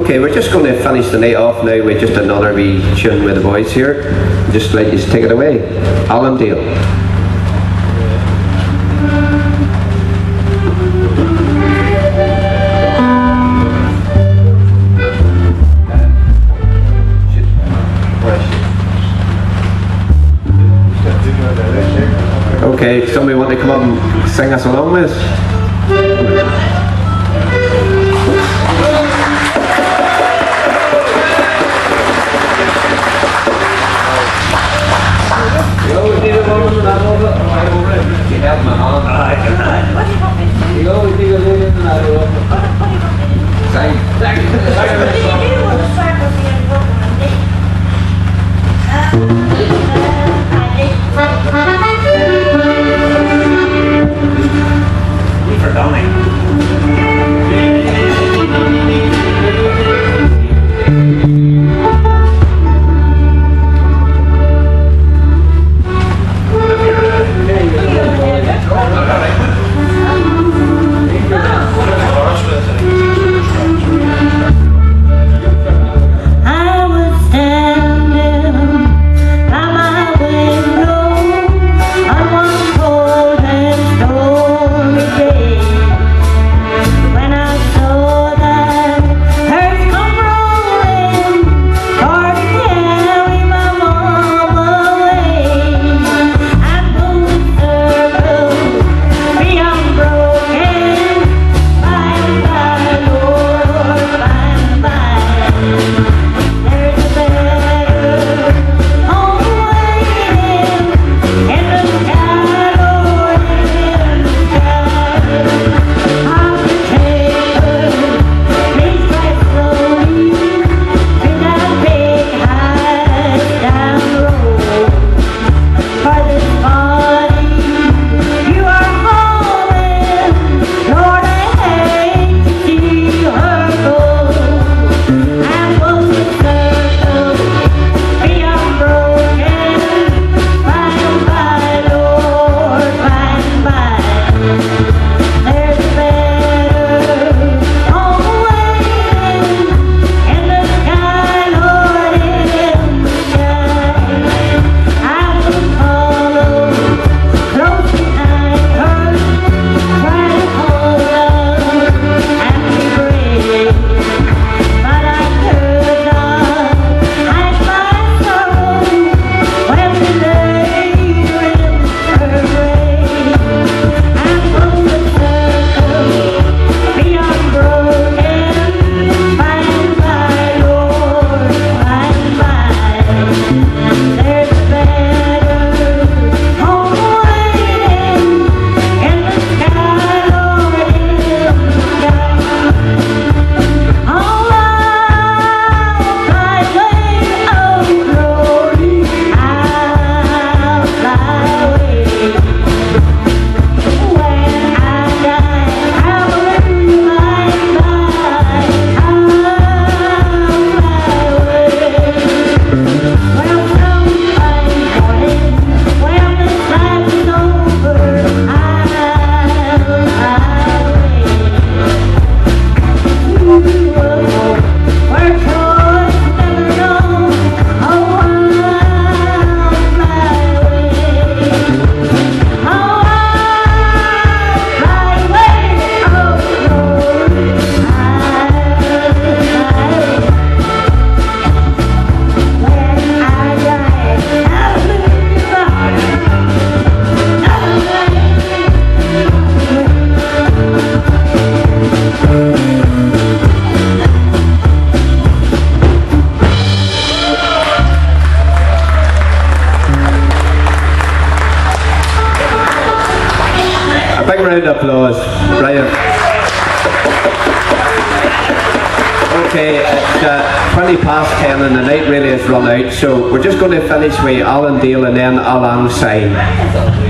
Okay, we're just going to finish the night off now with just another wee tune with the boys here. Just let you take it away. Alan Dale. Okay, somebody want to come up and sing us along with us? Big round of applause. Brilliant. Okay, it's 20 past 10 and the night really has run out, so we're just going to finish with Alan Dale and then Alan Sign.